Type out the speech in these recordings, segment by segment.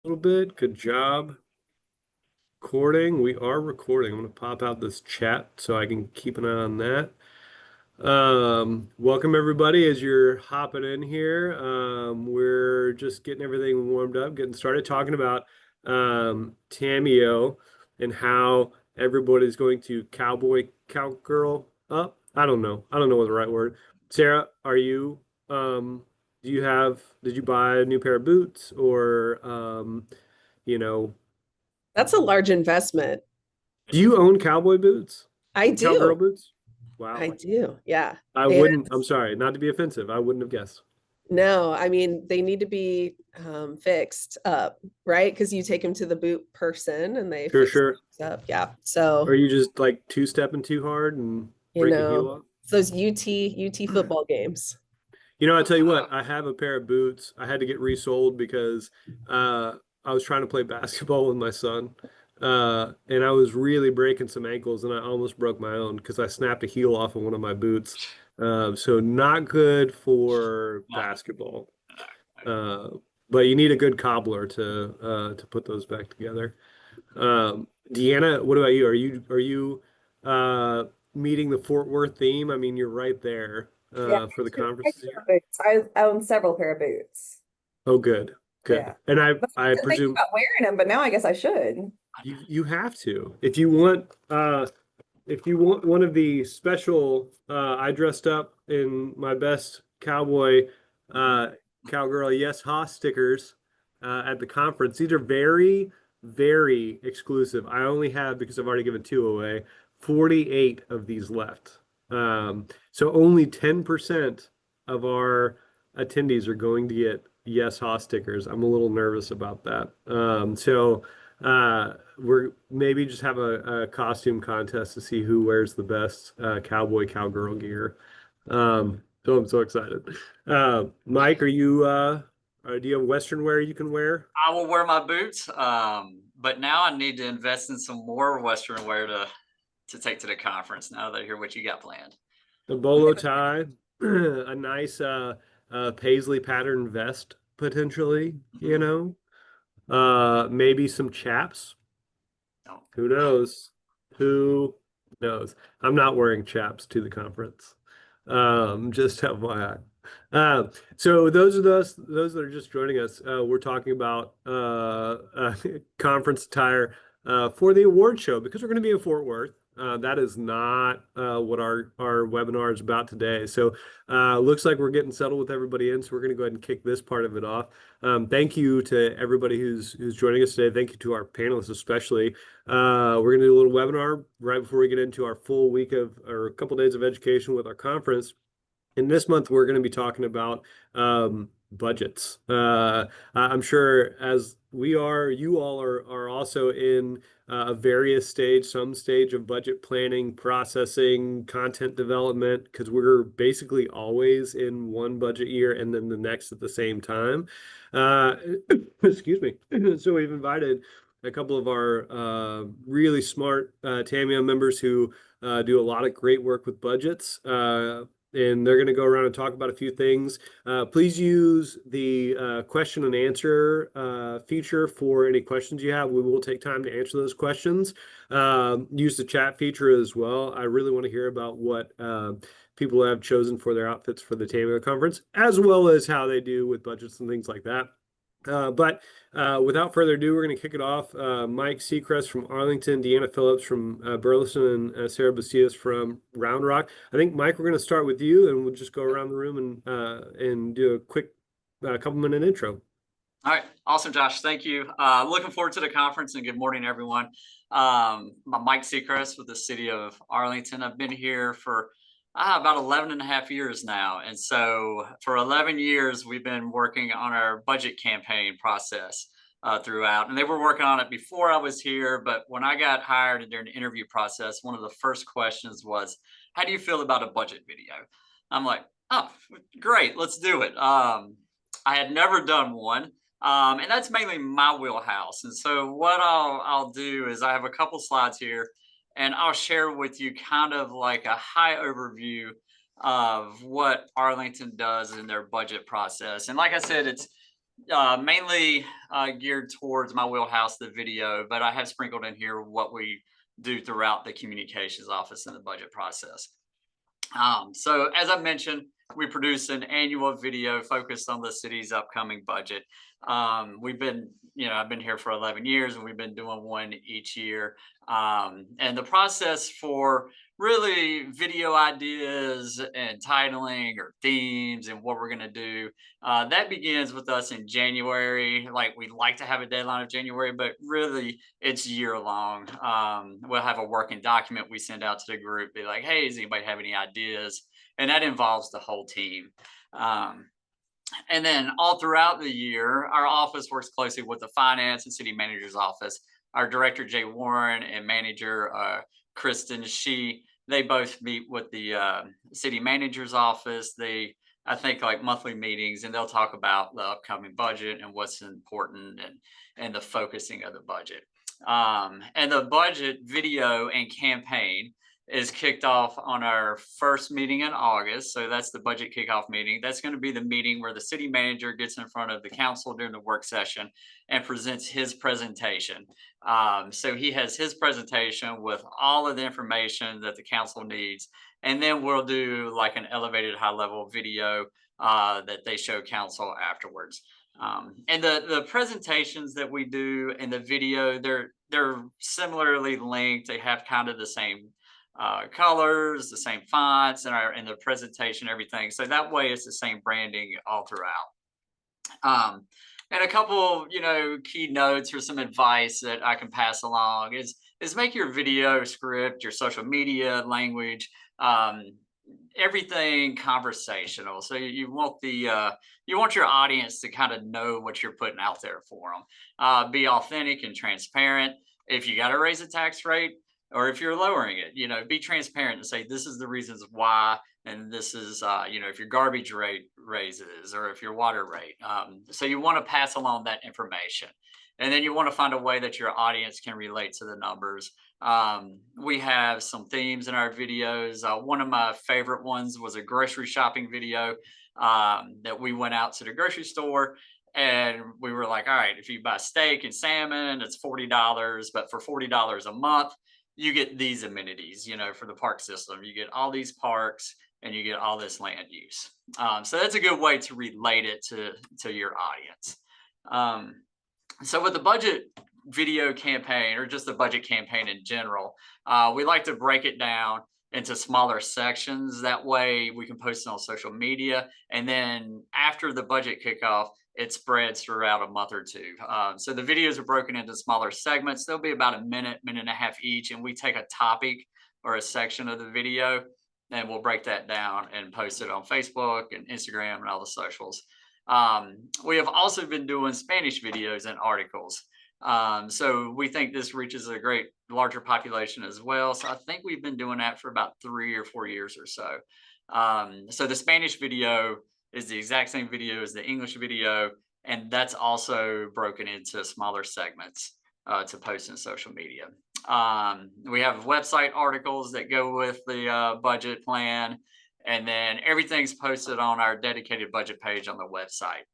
little bit. Good job. Recording. We are recording. I'm going to pop out this chat so I can keep an eye on that. Welcome everybody as you're hopping in here. We're just getting everything warmed up, getting started talking about Tameo and how everybody's going to cowgirl up. I don't know. I don't know what the right word. Sarah, are you did you buy a new pair of boots or you know, That's a large investment. do you own cowboy boots? I Cowgirl do. boots? I Wow. do. Yeah. I And wouldn't, I'm sorry, not to be offensive. I wouldn't have guessed. no, I mean, they need to be fixed up, right? Because you take them to the boot person and they Sure, fix sure. things up. Yeah. Or So, you just like two-stepping too hard and you break a heel know, off? it's those UT football games. I tell you what, I have a pair of boots. I had to get resold because uh, I was trying to play basketball with my son. And I was really breaking some ankles and I almost broke my own because I snapped a heel off of one of my boots. So not good for Not basketball. Uh, but you need a good cobbler to put those back together. Deanna, what about you? Are you uh meeting the Fort Worth theme? I mean, you're right there Yeah, for the I conference this year. boots. I own several pair of boots. Oh, good, good. Yeah. And I But I I wasn't thinking presume about wearing them, but now I guess I should. you have to if you want one of the special I dressed up in my best cowboy uh cowgirl yes Haas stickers at the conference. These are very, very exclusive. I only have, because I've already given two away, 48 of these left. So only 10% of our attendees are going to get yes Haas stickers. I'm a little nervous about that. We're maybe just have a costume contest to see who wears the best cowboy cowgirl gear. So I'm so excited. Mike, do you have Western wear you can wear? I will wear my boots, but now I need to invest in some more Western wear to take to the conference. Now that I hear what you got planned. A bolo tie, a nice paisley pattern vest potentially, maybe some chaps. Oh, Who knows? Who knows? I'm not wearing chaps to the conference. Just FYI. So those that are just joining us, we're talking about conference attire for the award show because we're going to be in Fort Worth. That is not what our webinar is about today. So looks like we're getting settled with everybody in. So we're going to go ahead and kick this part of it off. Thank you to everybody who's joining us today. Thank you to our panelists especially. We're going to do a little webinar right before we get into our full week or a couple of days of education with our conference. And this month, we're going to be talking about budgets. I'm sure as we are, you all are also in a various stage, some stage of budget planning, processing, content development, because we're basically always in one budget year and then the next at the same time. Uh, excuse me. So we've invited a couple of our really smart Tamio members who do a lot of great work with budgets. And they're going to go around and talk about a few things. Please use the question and answer feature for any questions you have. We will take time to answer those questions. Use the chat feature as well. I really want to hear about what people have chosen for their outfits for the Tamio conference, as well as how they do with budgets and things like that. But without further ado, we're going to kick it off. Mike Seacrest from Arlington, DeAnna Phillips from Burleson, and Sara Bustilloz from Round Rock. I think, Mike, we're going to start with you, and we'll just go around the room and do a quick couple-minute intro. all right, awesome, Josh. Thank you. Looking forward to the conference, and good morning, everyone. I'm Mike Seacrest with the city of Arlington. I've been here for about 11 and a half years now. And so for 11 years, we've been working on our budget campaign process throughout. And they were working on it before I was here. But when I got hired during the interview process, one of the first questions was, how do you feel about a budget video? I'm like, oh, great, let's do it. I had never done one. And that's mainly my wheelhouse. And so what I'll do is I have a couple slides here and I'll share with you kind of like a high overview of what Arlington does in their budget process. And like I said, mainly geared towards my wheelhouse, the video, but I have sprinkled in here what we do throughout the communications office in the budget process. So as I mentioned, we produce an annual video focused on the city's upcoming budget. We've been, I've been here for 11 years and we've been doing one each year. And the process for really video ideas and titling or themes and what we're going to do, that begins with us in January. Like, we like to have a deadline of January, but really it's year long. We'll have a working document we send out to the group, be like, hey, does anybody have any ideas? And that involves the whole team. And then all throughout the year, our office works closely with the finance and city manager's office. Our director, Jay Warren, and manager, Kristen, they both meet with the city manager's office. I think, like monthly meetings, and they'll talk about the upcoming budget and what's important and the focusing of the budget. And the budget video and campaign is kicked off on our first meeting in August. So that's the budget kickoff meeting. That's going to be the meeting where the city manager gets in front of the council during the work session and presents his presentation. So he has his presentation with all of the information that the council needs. And then we'll do like an elevated high level video that they show council afterwards. And the presentations that we do in the video, they're similarly linked. They have kind of the same colors, the same fonts, and the presentation, everything. So that way it's the same branding all throughout. And a couple, key notes or some advice that I can pass along is make your video script, your social media language, everything conversational. So you want your audience to kind of know what you're putting out there for them. Be authentic and transparent. If you got to raise a tax rate, or if you're lowering it, be transparent and say, this is the reasons why. And this is, if your garbage rate raises or if your water rate. So you want to pass along that information. And then you want to find a way that your audience can relate to the numbers. We have some themes in our videos. One of my favorite ones was a grocery shopping video that we went out to the grocery store. And we were like, all right, if you buy steak and salmon, it's $40. But for $40 a month, you get these amenities, for the park system. You get all these parks and you get all this land use. So that's a good way to relate it to your audience. So with the budget video campaign, or just the budget campaign in general, we like to break it down into smaller sections. That way we can post it on social media. And then after the budget kickoff, it spreads throughout a month or two. So the videos are broken into smaller segments. They'll be about a minute and a half each. And we take a topic or a section of the video, and we'll break that down and post it on Facebook and Instagram and all the socials. We have also been doing Spanish videos and articles. So we think this reaches a great larger population as well. So I think we've been doing that for about 3 or 4 years or so. So the Spanish video is the exact same video as the English video, and that's also broken into smaller segments to post in social media. We have website articles that go with the budget plan, and then everything's posted on our dedicated budget page on the website.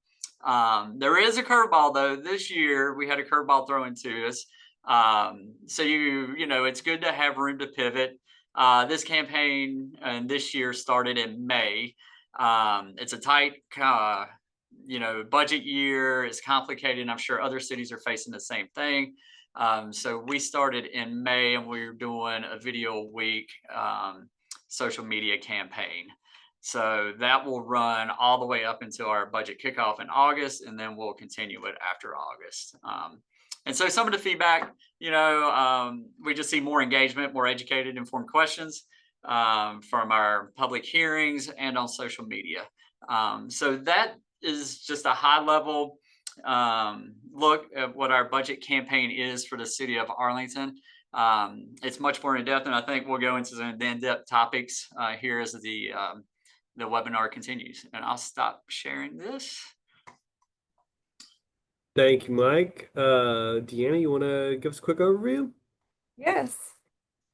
There is a curveball though. This year we had a curveball thrown into us. So it's good to have room to pivot. This campaign and this year started in May. It's a tight, budget year. It's complicated. And I'm sure other cities are facing the same thing. So we started in May, and we're doing a video a week social media campaign. So that will run all the way up until our budget kickoff in August, and then we'll continue it after August. And so some of the feedback, we just see more engagement, more educated, informed questions from our public hearings and on social media. So that is just a high level look at what our budget campaign is for the city of Arlington. It's much more in depth, and I think we'll go into some in-depth topics here as the webinar continues. And I'll stop sharing this. Thank you, Mike. DeAnna, you want to give us a quick overview? Yes.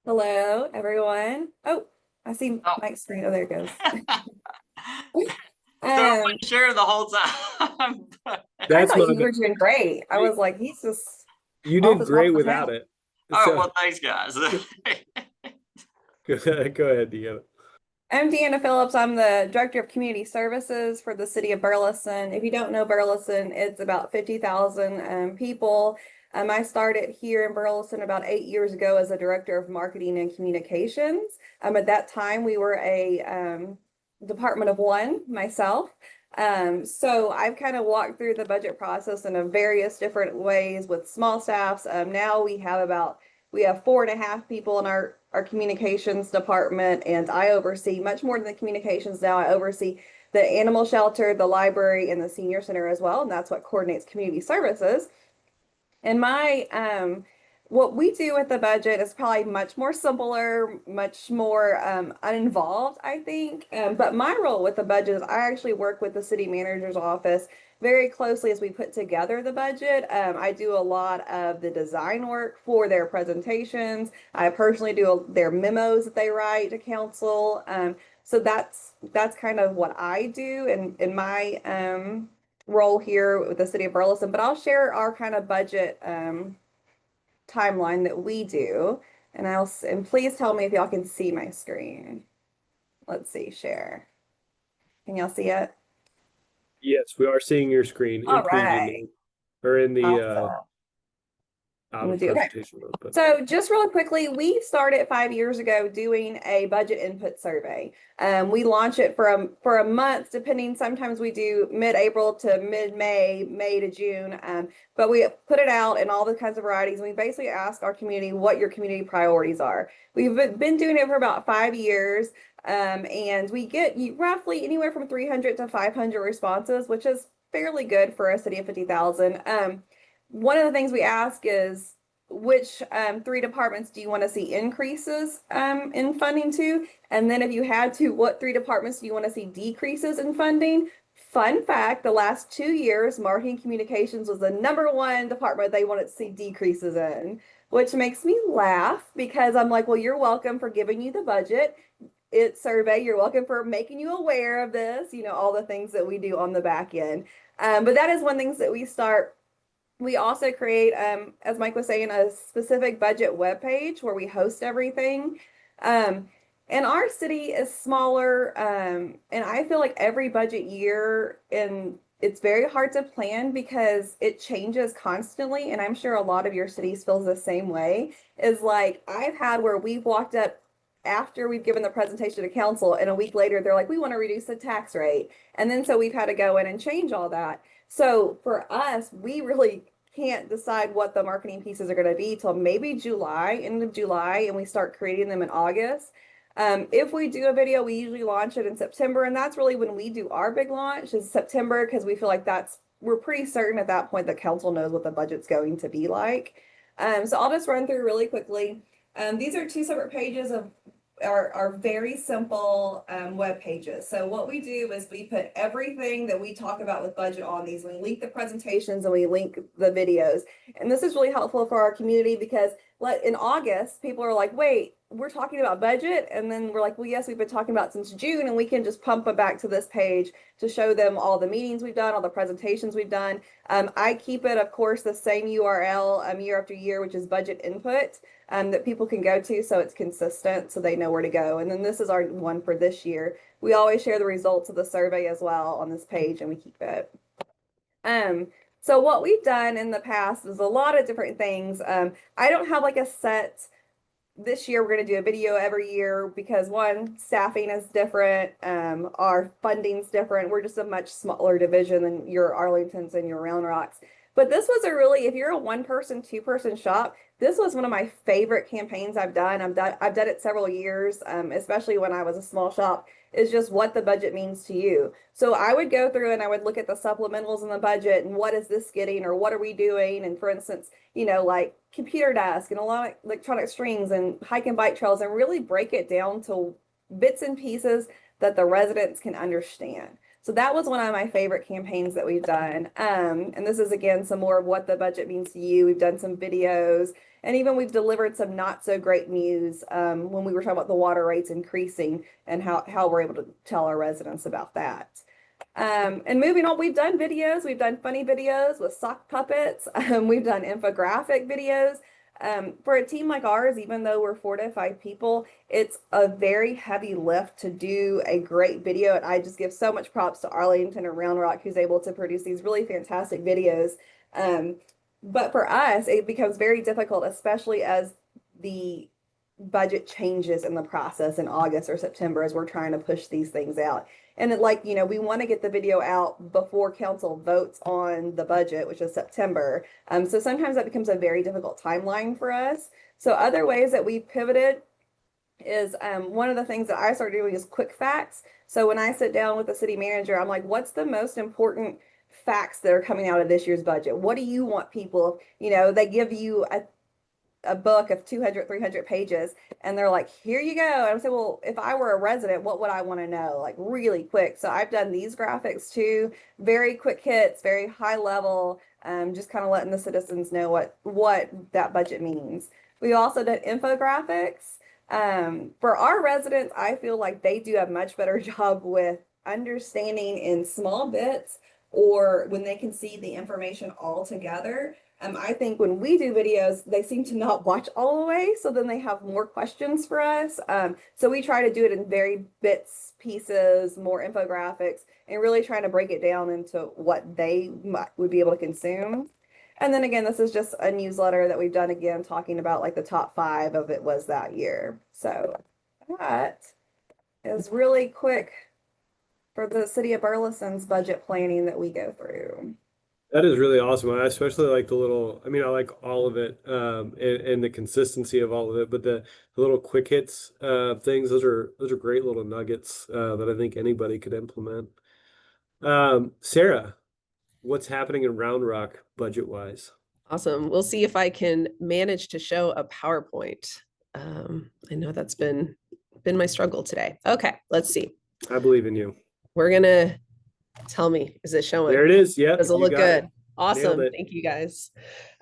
Hello, everyone. Oh, I see Mike's screen. Oh, there it goes. I Um, share the whole time. I That's thought my you bad. were doing great. I was like, he's just You off did the top great of his without head. it. Oh, So well, thanks, guys. go ahead, Deanna. I'm DeAnna Phillips. I'm the Director of Community Services for the city of Burleson. If you don't know Burleson, it's about 50,000 people. I started here in Burleson about 8 years ago as a Director of Marketing and Communications. At that time, we were a department of one, myself. So I've kind of walked through the budget process in a various different ways with small staffs. Now we have 4.5 people in our communications department, and I oversee much more than the communications now. I oversee the animal shelter, the library, and the senior center as well, and that's what coordinates community services. And what we do with the budget is probably much more simpler, much more uninvolved, I think. But my role with the budget is I actually work with the city manager's office very closely as we put together the budget. I do a lot of the design work for their presentations. I personally do their memos that they write to council. So that's kind of what I do in my role here with the city of Burleson. But I'll share our kind of budget timeline that we do. And please tell me if y'all can see my screen. Let's see, share. Can y'all see it? Yes, we are seeing your screen in All preview right. now, or in the Awesome. out I'm of gonna do okay. presentation mode. But So just really quickly, we started 5 years ago doing a budget input survey. We launch it for a month, depending. Sometimes we do mid-April to mid-May, May to June. But we put it out in all the kinds of varieties. And we basically ask our community what your community priorities are. We've been doing it for about 5 years. And we get roughly anywhere from 300 to 500 responses, which is fairly good for a city of 50,000. One of the things we ask is which 3 departments do you want to see increases in funding to? And then if you had to, what 3 departments do you want to see decreases in funding? Fun fact, the last 2 years, marketing communications was the #1 department they wanted to see decreases in, which makes me laugh because I'm like, well, you're welcome for giving you the budget. It's survey. You're welcome for making you aware of this, all the things that we do on the back end. But that is one thing that we start. We also create, as Mike was saying, a specific budget webpage where we host everything. And our city is smaller, and I feel like every budget year, and it's very hard to plan because it changes constantly. And I'm sure a lot of your cities feels the same way. Is like I've had where we've walked up after we've given the presentation to council, and a week later they're like, we want to reduce the tax rate, and then so we've had to go in and change all that. So for us, we really can't decide what the marketing pieces are going to be till maybe July, end of July, and we start creating them in August. If we do a video, we usually launch it in September, and that's really when we do our big launch is September, because we feel like we're pretty certain at that point that council knows what the budget's going to be like. So I'll just run through really quickly. These are 2 separate pages of are very simple web pages. So what we do is we put everything that we talk about with budget on these. We link the presentations and we link the videos. And this is really helpful for our community because in August, people are like, wait, we're talking about budget. And then we're like, well, yes, we've been talking about it since June, and we can just pump it back to this page to show them all the meetings we've done, all the presentations we've done. I keep it, of course, the same URL year after year, which is budget input. That people can go to so it's consistent so they know where to go. And then this is our one for this year. We always share the results of the survey as well on this page, and we keep it. So what we've done in the past is a lot of different things. I don't have like a set, this year we're going to do a video every year because one, staffing is different. Our funding's different. We're just a much smaller division than your Arlingtons and your Round Rocks. But this was if you're a 1-person, 2-person shop, this was one of my favorite campaigns I've done. I've done it several years, especially when I was a small shop, is just what the budget means to you. So I would go through and I would look at the supplementals in the budget and what is this getting or what are we doing? And for instance, like computer desk and a lot of electronic strings and hike and bike trails, and really break it down to bits and pieces that the residents can understand. So that was one of my favorite campaigns that we've done. And this is, again, some more of what the budget means to you. We've done some videos, and even we've delivered some not so great news when we were talking about the water rates increasing and how we're able to tell our residents about that. And moving on, we've done videos. We've done funny videos with sock puppets. We've done infographic videos. For a team like ours, even though we're 4 to 5 people, it's a very heavy lift to do a great video. And I just give so much props to Arlington and Round Rock, who's able to produce these really fantastic videos. But for us, it becomes very difficult, especially as the budget changes in the process in August or September as we're trying to push these things out. And we want to get the video out before council votes on the budget, which is September. So sometimes that becomes a very difficult timeline for us. So other ways that we pivoted is one of the things that I started doing is quick facts. So when I sit down with the city manager, I'm like, what's the most important facts that are coming out of this year's budget? What do you want people, they give you a book of 200, 300 pages, and they're like, here you go. And I say, well, if I were a resident, what would I want to know? Like really quick. So I've done these graphics too, very quick hits, very high level, just kind of letting the citizens know what that budget means. We also did infographics. For our residents, I feel like they do a much better job with understanding in small bits, or when they can see the information all together. I think when we do videos, they seem to not watch all the way, so then they have more questions for us. So we try to do it in very bits, pieces, more infographics, and really trying to break it down into what they would be able to consume. And then again, this is just a newsletter that we've done again, talking about like the top 5 of it was that year. So that is really quick for the city of Burleson's budget planning that we go through. That is really awesome. I especially like the little, I like all of it, and the consistency of all of it, but the little quick hits, things, those are great little nuggets, that I think anybody could implement. Sarah, what's happening in Round Rock budget wise? Awesome. We'll see if I can manage to show a PowerPoint. I know that's been my struggle today. Okay, let's see. I believe in you. We're gonna tell me, is it showing? There it is. Yep. Does it look good? Awesome. Thank you guys.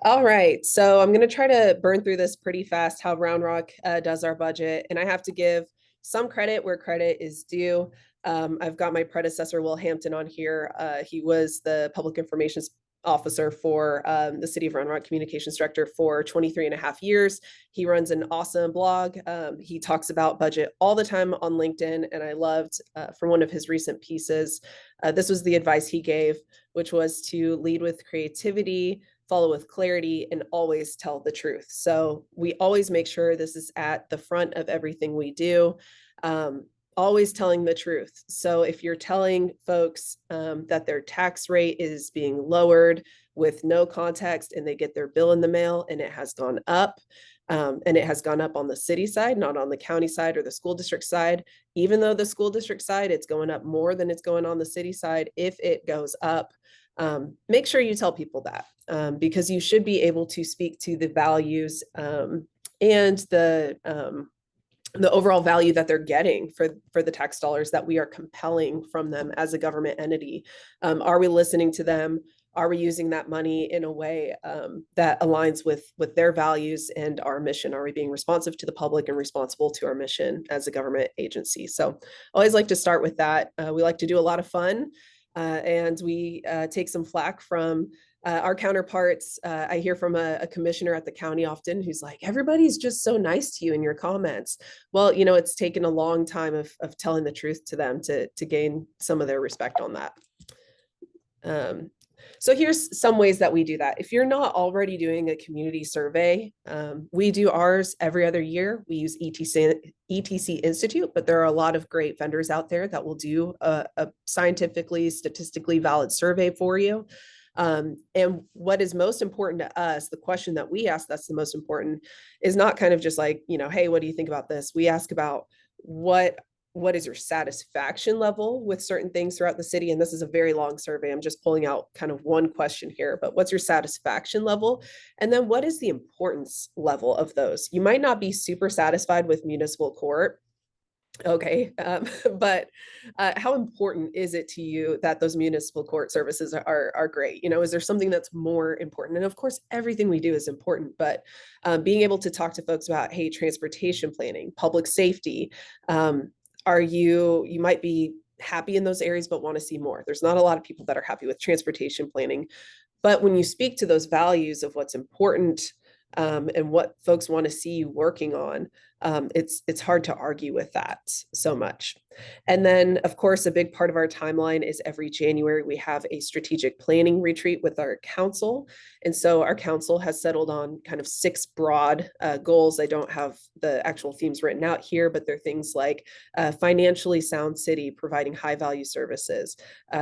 All right. So I'm going to try to burn through this pretty fast, how Round Rock does our budget. And I have to give some credit where credit is due. I've got my predecessor, Will Hampton, on here. He was the public information officer for the city of Round Rock, communications director for 23.5 years. He runs an awesome blog. He talks about budget all the time on LinkedIn. And I loved from one of his recent pieces, this was the advice he gave, which was to lead with creativity, follow with clarity, and always tell the truth. So we always make sure this is at the front of everything we do. Always telling the truth. So if you're telling folks that their tax rate is being lowered with no context, and they get their bill in the mail and it has gone up, and it has gone up on the city side, not on the county side or the school district side, even though the school district side, it's going up more than it's going on the city side. If it goes up, make sure you tell people that, because you should be able to speak to the values and the overall value that they're getting for the tax dollars that we are compelling from them as a government entity. Are we listening to them? Are we using that money in a way that aligns with their values and our mission? Are we being responsive to the public and responsible to our mission as a government agency? So I always like to start with that. We like to do a lot of fun, and we take some flack from our counterparts. I hear from a commissioner at the county often who's like, everybody's just so nice to you in your comments. Well, it's taken a long time of telling the truth to them to gain some of their respect on that. So here's some ways that we do that. If you're not already doing a community survey, we do ours every other year. We use ETC Institute, but there are a lot of great vendors out there that will do a scientifically, statistically valid survey for you. And what is most important to us, the question that we ask that's the most important, is not kind of just like, hey, what do you think about this? We ask about what is your satisfaction level with certain things throughout the city? And this is a very long survey. I'm just pulling out kind of one question here, but what's your satisfaction level? And then what is the importance level of those? You might not be super satisfied with municipal court. Okay. But how important is it to you that those municipal court services are great? Is there something that's more important? And of course, everything we do is important, but being able to talk to folks about, hey, transportation planning, public safety, you might be happy in those areas, but want to see more. There's not a lot of people that are happy with transportation planning. But when you speak to those values of what's important and what folks want to see you working on, it's hard to argue with that so much. And then, of course, a big part of our timeline is every January we have a strategic planning retreat with our council. And so our council has settled on kind of 6 broad goals. I don't have the actual themes written out here, but they're things like financially sound city, providing high value services,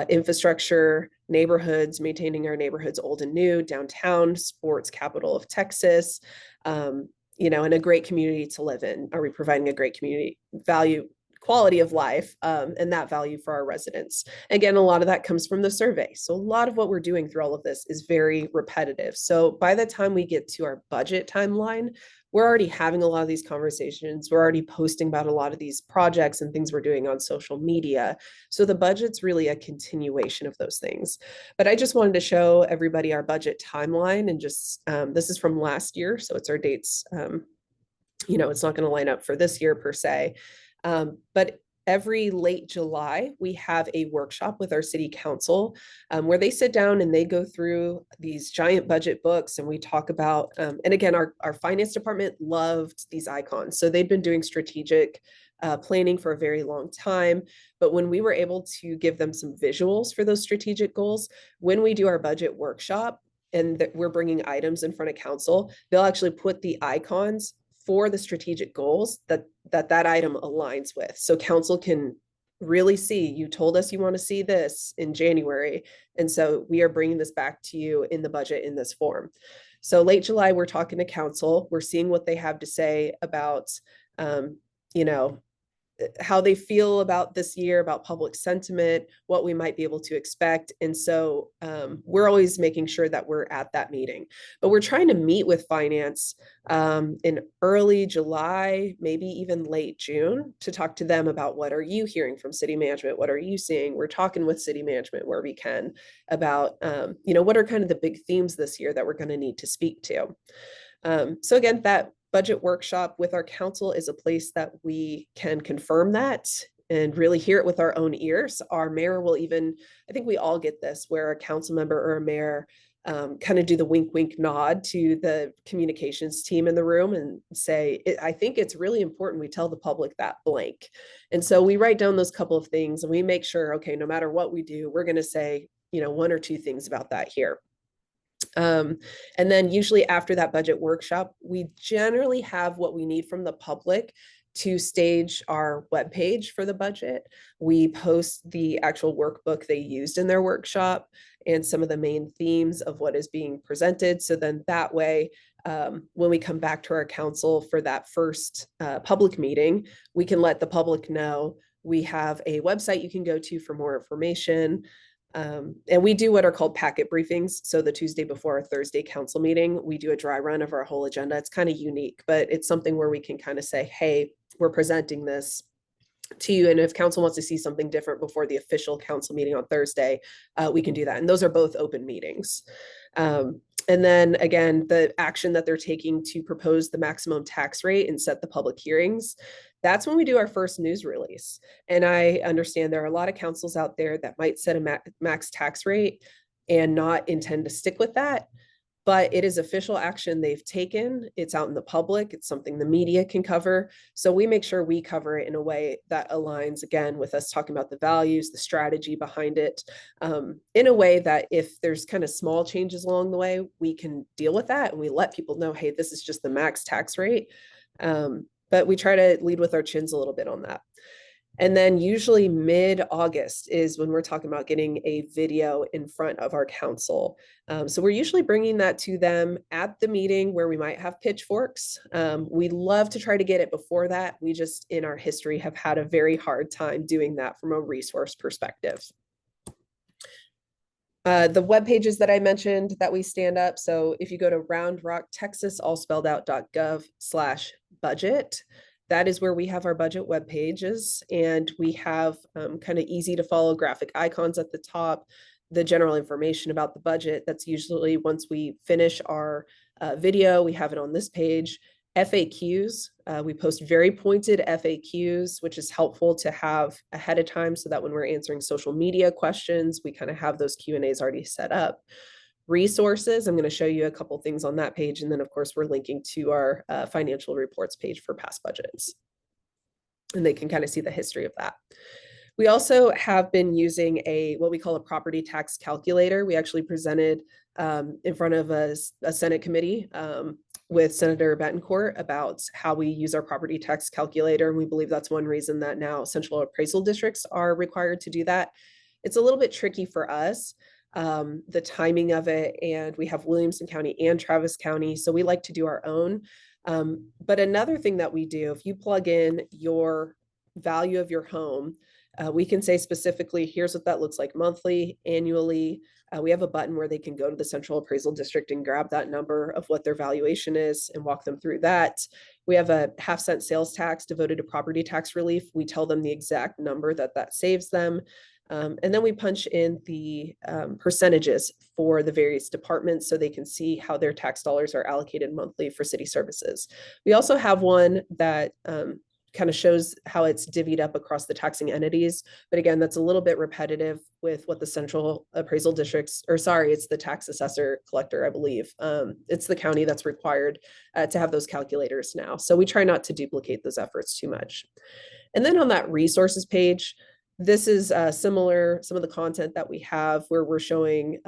infrastructure, neighborhoods, maintaining our neighborhoods old and new, downtown, sports capital of Texas, you know, and a great community to live in. Are we providing a great community value, quality of life, and that value for our residents? Again, a lot of that comes from the survey. So a lot of what we're doing through all of this is very repetitive. So by the time we get to our budget timeline, we're already having a lot of these conversations. We're already posting about a lot of these projects and things we're doing on social media. So the budget's really a continuation of those things. But I just wanted to show everybody our budget timeline, and just, this is from last year. So it's our dates, you know, it's not going to line up for this year per se. But every late July, we have a workshop with our city council where they sit down and they go through these giant budget books, and we talk about, and again, our finance department loved these icons. So they'd been doing strategic planning for a very long time. But when we were able to give them some visuals for those strategic goals, when we do our budget workshop and we're bringing items in front of council, they'll actually put the icons for the strategic goals that item aligns with. So council can really see, you told us you want to see this in January. And so we are bringing this back to you in the budget in this form. So late July, we're talking to council. We're seeing what they have to say about, you know, how they feel about this year, about public sentiment, what we might be able to expect. And so we're always making sure that we're at that meeting. But we're trying to meet with finance in early July, maybe even late June, to talk to them about what are you hearing from city management? What are you seeing? We're talking with city management where we can about, you know, what are kind of the big themes this year that we're going to need to speak to. So again, that budget workshop with our council is a place that we can confirm that and really hear it with our own ears. Our mayor will even, I think we all get this, where a council member or a mayor kind of do the wink, wink, nod to the communications team in the room and say, I think it's really important we tell the public that blank. And so we write down those couple of things and we make sure, okay, no matter what we do, we're going to say, you know, 1 or 2 things about that here. And then usually after that budget workshop, we generally have what we need from the public to stage our webpage for the budget. We post the actual workbook they used in their workshop and some of the main themes of what is being presented. So then that way, when we come back to our council for that first public meeting, we can let the public know we have a website you can go to for more information. And we do what are called packet briefings. So the Tuesday before our Thursday council meeting, we do a dry run of our whole agenda. It's kind of unique, but it's something where we can kind of say, hey, we're presenting this to you. And if council wants to see something different before the official council meeting on Thursday, we can do that. And those are both open meetings. And then again, the action that they're taking to propose the maximum tax rate and set the public hearings, that's when we do our first news release. And I understand there are a lot of councils out there that might set a max tax rate and not intend to stick with that. But it is official action they've taken. It's out in the public. It's something the media can cover. So we make sure we cover it in a way that aligns, again, with us talking about the values, the strategy behind it, in a way that if there's kind of small changes along the way, we can deal with that. And we let people know, hey, this is just the max tax rate. But we try to lead with our chins a little bit on that. And then usually mid-August is when we're talking about getting a video in front of our council. So we're usually bringing that to them at the meeting where we might have pitchforks. We love to try to get it before that. We just, in our history, have had a very hard time doing that from a resource perspective. The web pages that I mentioned that we stand up. So if you go to roundrocktexas, all spelled out, .gov/budget, that is where we have our budget web pages, and we have kind of easy to follow graphic icons at the top, the general information about the budget. That's usually once we finish our video, we have it on this page. FAQs. We post very pointed FAQs, which is helpful to have ahead of time so that when we're answering social media questions, we kind of have those Q&As already set up. Resources, I'm going to show you a couple things on that page. And then, of course, we're linking to our financial reports page for past budgets. And they can kind of see the history of that. We also have been using what we call a property tax calculator. We actually presented in front of a Senate committee with Senator Betancourt about how we use our property tax calculator. And we believe that's one reason that now central appraisal districts are required to do that. It's a little bit tricky for us, the timing of it, and we have Williamson County and Travis County, so we like to do our own. But another thing that we do, if you plug in your value of your home, we can say specifically, here's what that looks like monthly, annually. We have a button where they can go to the central appraisal district and grab that number of what their valuation is and walk them through that. We have a 1/2-cent sales tax devoted to property tax relief. We tell them the exact number that saves them. And then we punch in the percentages for the various departments so they can see how their tax dollars are allocated monthly for city services. We also have one that kind of shows how it's divvied up across the taxing entities. But again, that's a little bit repetitive with what the central appraisal districts, or sorry, it's the tax assessor collector, I believe. It's the county that's required to have those calculators now. So we try not to duplicate those efforts too much. And then on that resources page, this is similar, some of the content that we have where we're showing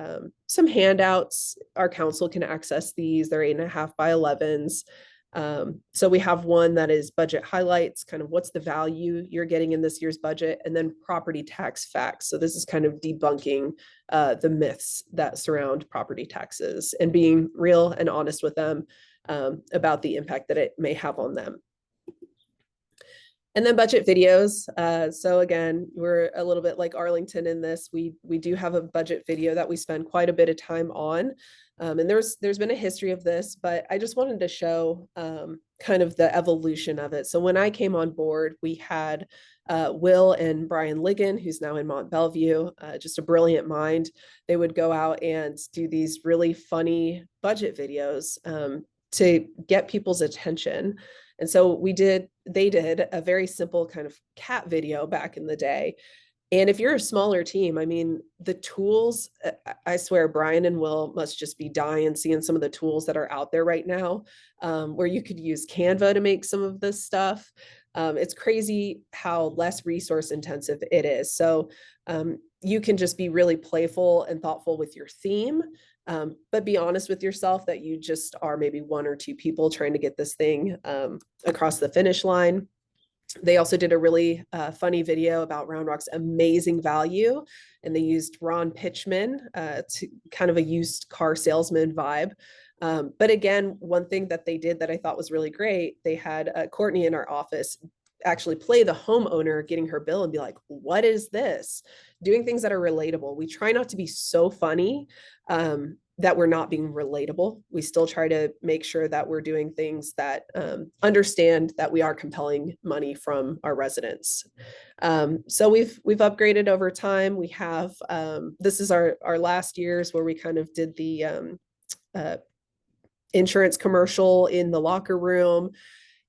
some handouts. Our council can access these. They're 8.5 by 11s. So we have one that is budget highlights, kind of what's the value you're getting in this year's budget, and then property tax facts. So this is kind of debunking the myths that surround property taxes and being real and honest with them about the impact that it may have on them. And then budget videos. So again, we're a little bit like Arlington in this. We do have a budget video that we spend quite a bit of time on. And there's been a history of this, but I just wanted to show kind of the evolution of it. So when I came on board, we had Will and Brian Ligon, who's now in Mont Bellevue, just a brilliant mind. They would go out and do these really funny budget videos to get people's attention. And so they did a very simple kind of cat video back in the day. And if you're a smaller team, I mean, the tools, I swear, Brian and Will must just be dying seeing some of the tools that are out there right now, where you could use Canva to make some of this stuff. It's crazy how less resource intensive it is. So you can just be really playful and thoughtful with your theme, but be honest with yourself that you just are maybe 1 or 2 people trying to get this thing across the finish line. They also did a really funny video about Round Rock's amazing value, and they used Ron Pitchman to kind of a used car salesman vibe. But again, one thing that they did that I thought was really great, they had Courtney in our office actually play the homeowner getting her bill and be like, what is this? Doing things that are relatable. We try not to be so funny that we're not being relatable. We still try to make sure that we're doing things that understand that we are compelling money from our residents. So we've upgraded over time. We have, this is our last years where we kind of did the insurance commercial in the locker room.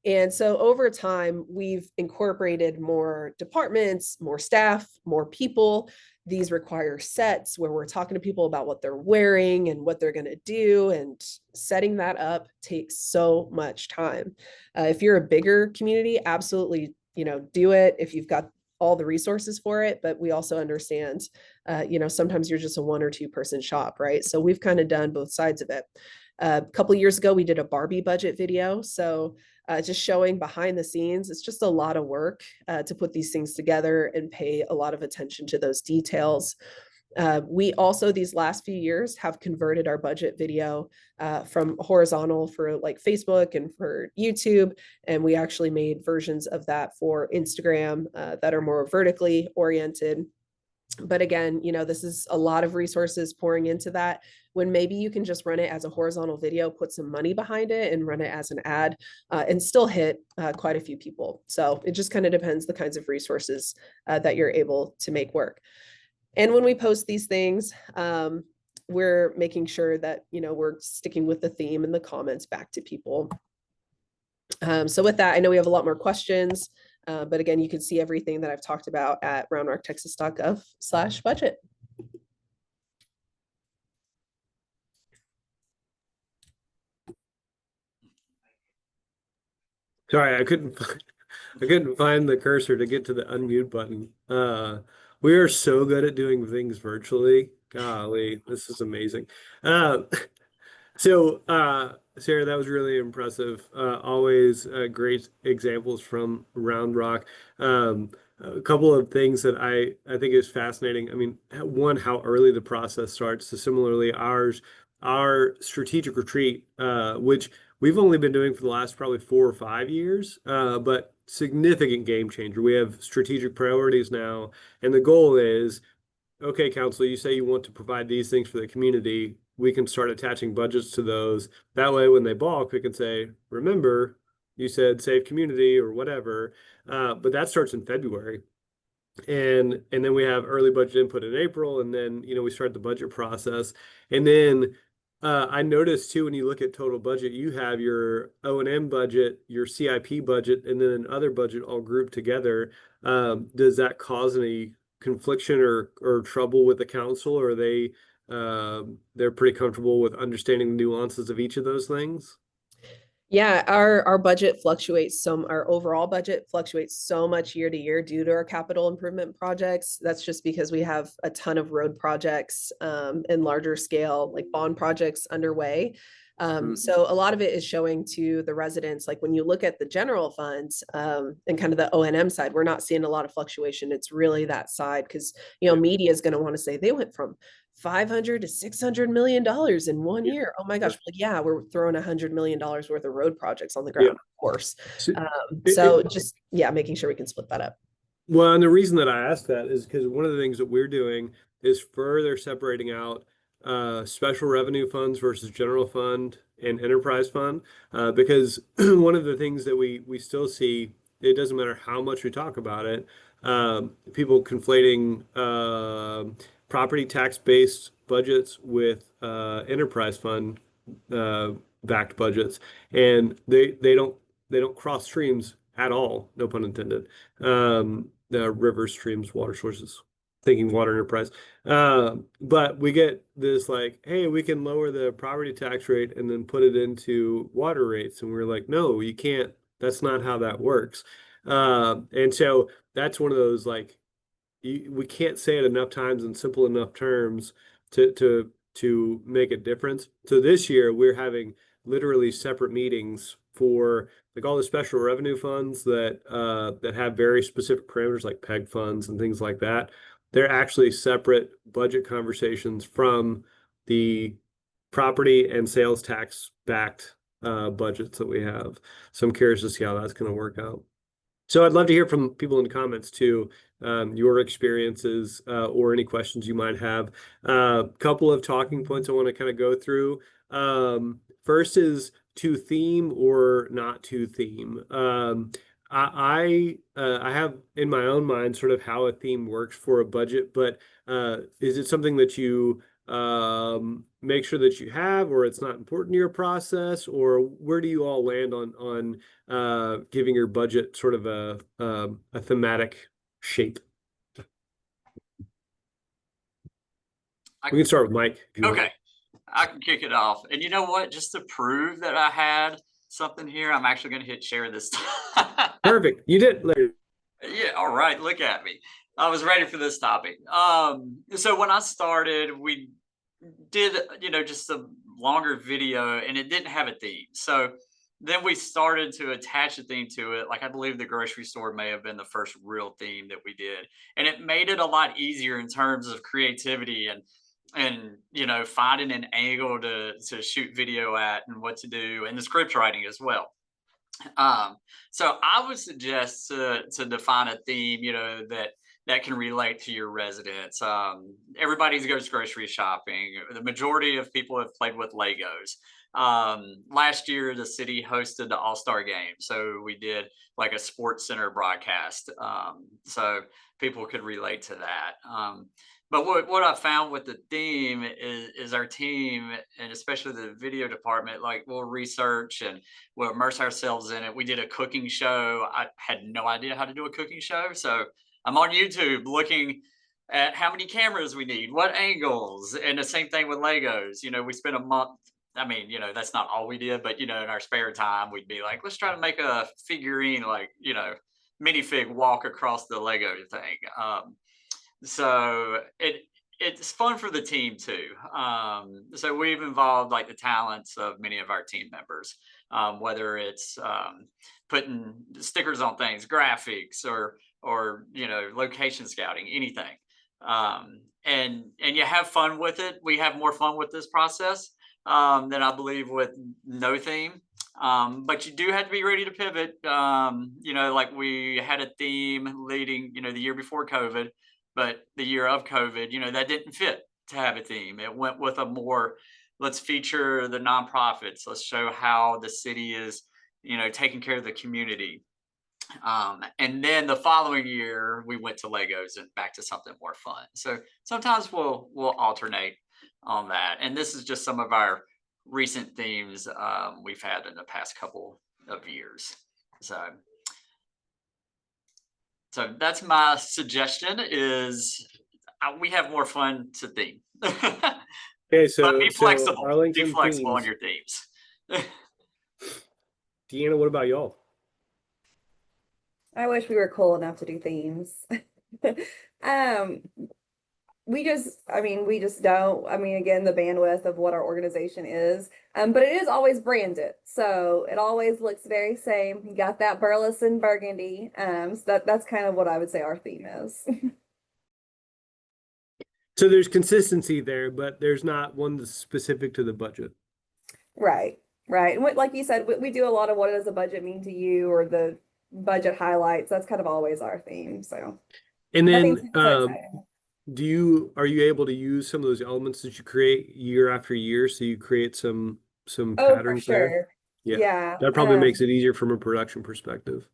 And so over time, we've incorporated more departments, more staff, more people. These require sets where we're talking to people about what they're wearing and what they're going to do, and setting that up takes so much time. If you're a bigger community, absolutely, do it if you've got all the resources for it. But we also understand, sometimes you're just a 1 or 2 person shop, right? So we've kind of done both sides of it. A couple of years ago, we did a Barbie budget video. So just showing behind the scenes, it's just a lot of work to put these things together and pay a lot of attention to those details. We also, these last few years, have converted our budget video from horizontal for like Facebook and for YouTube. And we actually made versions of that for Instagram that are more vertically oriented. But again, this is a lot of resources pouring into that, when maybe you can just run it as a horizontal video, put some money behind it, and run it as an ad and still hit quite a few people. So it just kind of depends the kinds of resources that you're able to make work. And when we post these things, we're making sure that, we're sticking with the theme and the comments back to people. So with that, I know we have a lot more questions, but again, you can see everything that I've talked about at roundrocktexas.gov/budget. Sorry, I couldn't find the cursor to get to the unmute button. We are so good at doing things virtually. Golly, this is amazing. So, Sarah, that was really impressive. Always great examples from Round Rock. A couple of things that I think is fascinating. I mean, one, how early the process starts. So similarly, our strategic retreat, which we've only been doing for the last probably 4 or 5 years, but significant game changer. We have strategic priorities now, and the goal is, okay, council, you say you want to provide these things for the community. We can start attaching budgets to those. That way, when they balk, we can say, remember, you said save community or whatever. But that starts in February. And then we have early budget input in April, and then we start the budget process. And then I noticed too, when you look at total budget, you have your O&M budget, your CIP budget, and then another budget all grouped together. Does that cause any confliction or trouble with the council, or are they're pretty comfortable with understanding the nuances of each of those things? Yeah, our budget fluctuates our overall budget fluctuates so much year to year due to our capital improvement projects. That's just because we have a ton of road projects and larger scale like bond projects underway. So a lot of it is showing to the residents, like when you look at the general funds and kind of the O&M side, we're not seeing a lot of fluctuation. It's really that side because, media is going to want to say they went from 500 to 600 million dollars in 1 year. Oh my gosh. Like, yeah, we're throwing $100 million worth of road projects on the ground, of course. So just, making sure we can split that up. Well, and the reason that I asked that is because one of the things that we're doing is further separating out special revenue funds versus general fund and enterprise fund, because one of the things that we still see, it doesn't matter how much we talk about it, people conflating property tax-based budgets with enterprise fund backed budgets, and they don't cross streams at all, no pun intended. The rivers, streams, water sources, thinking water enterprise. But we get this like, hey, we can lower the property tax rate and then put it into water rates. And we're like, no, you can't. That's not how that works. And so that's one of those like, we can't say it enough times in simple enough terms to make a difference. So this year we're having literally separate meetings for like all the special revenue funds that have very specific parameters like PEG funds and things like that. They're actually separate budget conversations from the property and sales tax backed budgets that we have. So I'm curious to see how that's going to work out. So I'd love to hear from people in the comments too, your experiences or any questions you might have. Couple of talking points I want to kind of go through. First is to theme or not to theme. I have in my own mind sort of how a theme works for a budget, but is it something that you make sure that you have, or it's not important to your process, or where do you all land on giving your budget sort of a thematic shape? We can start with Mike. Okay, I can kick it off. And you know what? Just to prove that I had something here, I'm actually going to hit share this time. Perfect. You did. Yeah. All right. Look at me. I was ready for this topic. So when I started, we did, just a longer video and it didn't have a theme. So then we started to attach a theme to it. Like I believe the grocery store may have been the first real theme that we did. And it made it a lot easier in terms of creativity and finding an angle to shoot video at and what to do, and the script writing as well. So I would suggest to define a theme, that can relate to your residents. Everybody goes grocery shopping. The majority of people have played with Legos. Last year, the city hosted the All-Star game. So we did like a Sports Center broadcast. So people could relate to that. But what I found with the theme is our team, and especially the video department, like we'll research and we'll immerse ourselves in it. We did a cooking show. I had no idea how to do a cooking show. So I'm on YouTube looking at how many cameras we need, what angles, and the same thing with Legos. We spent a month. I mean, that's not all we did, but in our spare time, we'd be like, let's try to make a figurine, like, minifig walk across the Lego thing. So it's fun for the team too. So we've involved like the talents of many of our team members, whether it's putting stickers on things, graphics, or location scouting, anything. And you have fun with it. We have more fun with this process than I believe with no theme. But you do have to be ready to pivot. Like we had a theme leading, the year before COVID. But the year of COVID, that didn't fit to have a theme. It went with a more, let's feature the nonprofits. Let's show how the city is, taking care of the community. And then the following year, we went to Legos and back to something more fun. So sometimes we'll alternate on that. And this is just some of our recent themes we've had in the past couple of years. So that's my suggestion is we have more fun to theme. Okay, so but be flexible. Arlington be flexible themes. on your themes. DeAnna, what about y'all? I wish we were cool enough to do themes. We just don't. Again, the bandwidth of what our organization is. But it is always branded. So it always looks very same. You got that Burleson burgundy. So that's kind of what I would say our theme is. So there's consistency there, but there's not one that's specific to the budget. Right. And like you said, we do a lot of what does the budget mean to you, or the budget highlights. That's kind of always our theme. So, and then are you able to use some of those elements that you create year after year, so you create some patterns for sure. there? Yeah. That probably makes it easier from a production perspective.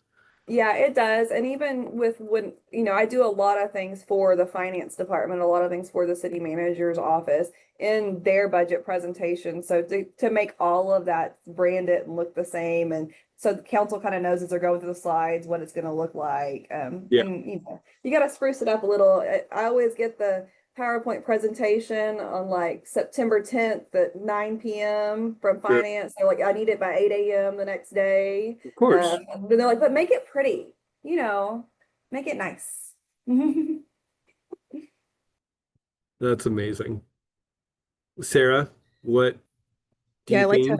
Yeah, it does. And even with when, I do a lot of things for the finance department, a lot of things for the city manager's office in their budget presentation. So to make all of that branded and look the same, and so the council kind of knows as they're going through the slides what it's going to look like. And you got to spruce it up a little. I always get the PowerPoint presentation on like September 10th at 9 p.m. from finance. They're like, I need it by 8 a.m. the next day. Of course. And they're like, but make it pretty, make it nice. That's amazing. Sarah, what? Yeah, I liked how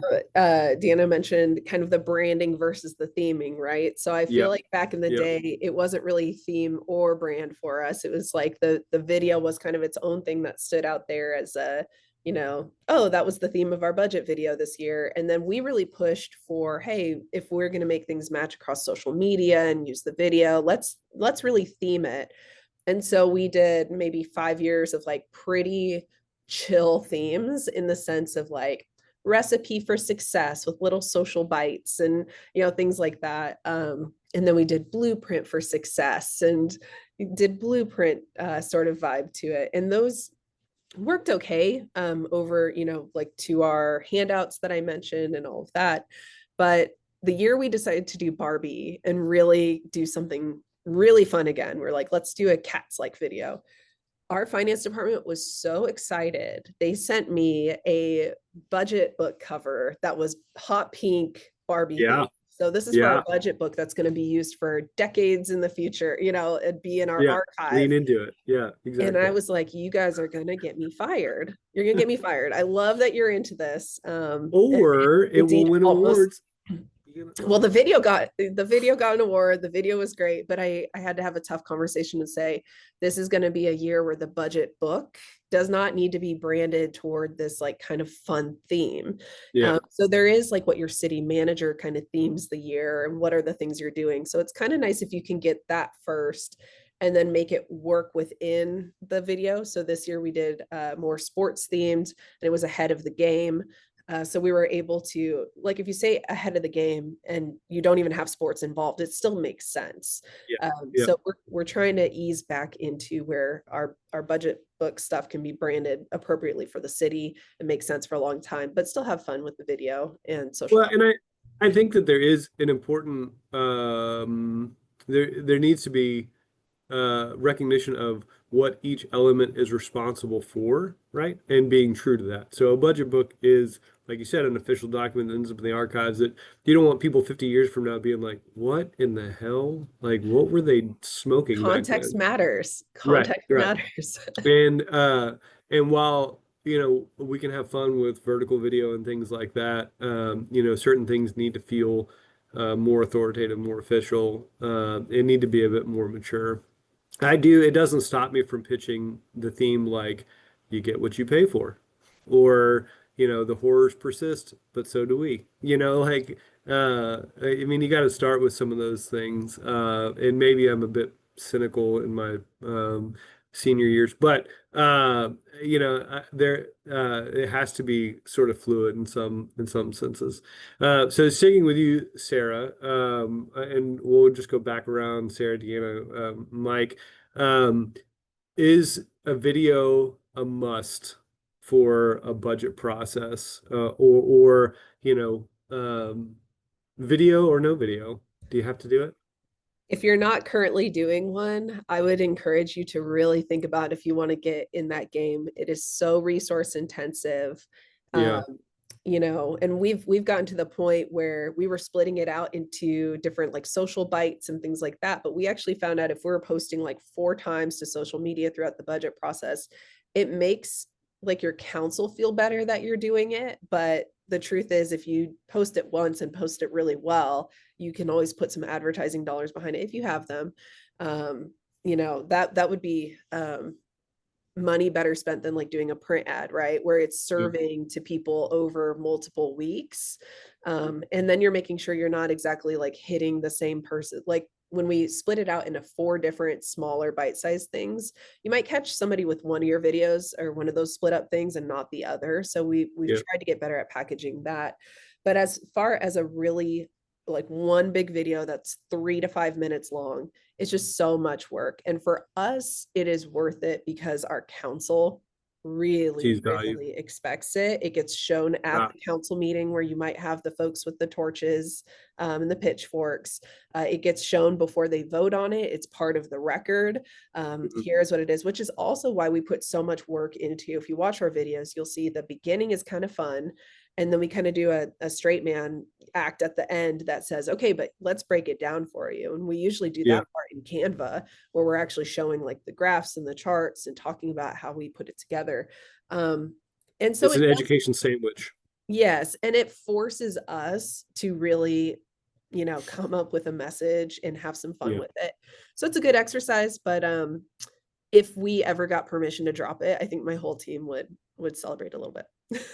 DeAnna mentioned kind of the branding versus the theming, right? So I feel like back in the day, it wasn't really theme or brand for us. It was like the video was kind of its own thing that stood out there as a, oh, that was the theme of our budget video this year. And then we really pushed for, hey, if we're going to make things match across social media and use the video, let's really theme it. And so we did maybe 5 years of like pretty chill themes in the sense of like recipe for success with little social bites and things like that, and then we did blueprint for success and did blueprint sort of vibe to it, and those worked okay over like to our handouts that I mentioned and all of that. But the year we decided to do Barbie and really do something really fun again, we're like, let's do a cats like video. Our finance department was so excited. They sent me a budget book cover that was hot pink Barbie. Yeah. So this is for our budget book that's going to be used for decades in the future. It'd be in our archive. Lean into it. Yeah, exactly. And I was like, you guys are going to get me fired. You're going to get me fired. I love that you're into this. Or it will win awards. Well, the video got an award. The video was great, but I had to have a tough conversation and say, this is going to be a year where the budget book does not need to be branded toward this like kind of fun theme. So there is like what your city manager kind of themes the year and what are the things you're doing. So it's kind of nice if you can get that first and then make it work within the video. So this year we did more sports themed, and it was ahead of the game. So we were able to, like, if you say ahead of the game and you don't even have sports involved, it still makes sense. Yeah. Yeah. So we're trying to ease back into where our budget book stuff can be branded appropriately for the city and make sense for a long time, but still have fun with the video and social. Well, and I think that there is an important there needs to be recognition of what each element is responsible for, right? And being true to that. So a budget book is, like you said, an official document that ends up in the archives that you don't want people 50 years from now being like, what in the hell? Like, what were they smoking back Context then? matters. Right, Context right. matters. And while, you know, we can have fun with vertical video and things like that, you know, certain things need to feel more authoritative, more official, and need to be a bit more mature. It doesn't stop me from pitching the theme like you get what you pay for, or, you know, the horrors persist, but so do we. You know, like, I mean, you got to start with some of those things. And maybe I'm a bit cynical in my senior years, but you know, it has to be sort of fluid in some senses. So sticking with you, Sarah, and we'll just go back around, Sarah, DeAnna, Mike. Is a video a must for a budget process, or you know, video or no video? Do you have to do it? If you're not currently doing one, I would encourage you to really think about if you want to get in that game. It is so resource intensive. Yeah. You know, and we've gotten to the point where we were splitting it out into different like social bites and things like that. But we actually found out if we're posting like 4 times to social media throughout the budget process, it makes like your council feel better that you're doing it. But the truth is, if you post it once and post it really well, you can always put some advertising dollars behind it if you have them. You know, that would be money better spent than like doing a print ad, right? Where it's serving to people over multiple weeks. And then you're making sure you're not exactly like hitting the same person. Like when we split it out into 4 different smaller bite-sized things, you might catch somebody with one of your videos or one of those split up things and not the other. So we've tried to get better at packaging that. But as far as a really like one big video that's 3 to 5 minutes long, it's just so much work. And for us, it is worth it because our council really expects it. It gets shown at the council meeting where you might have the folks with the torches and the pitchforks. It gets shown before they vote on it. It's part of the record. Here's what it is, which is also why we put so much work into, if you watch our videos, you'll see the beginning is kind of fun. And then we kind of do a straight man act at the end that says, okay, but let's break it down for you. And we usually do that part in Canva, where we're actually showing like the graphs and the charts and talking about how we put it together. And so it's an education sandwich. Yes. And it forces us to really, you know, come up with a message and have some fun with it. So it's a good exercise, but if we ever got permission to drop it, I think my whole team would celebrate a little bit.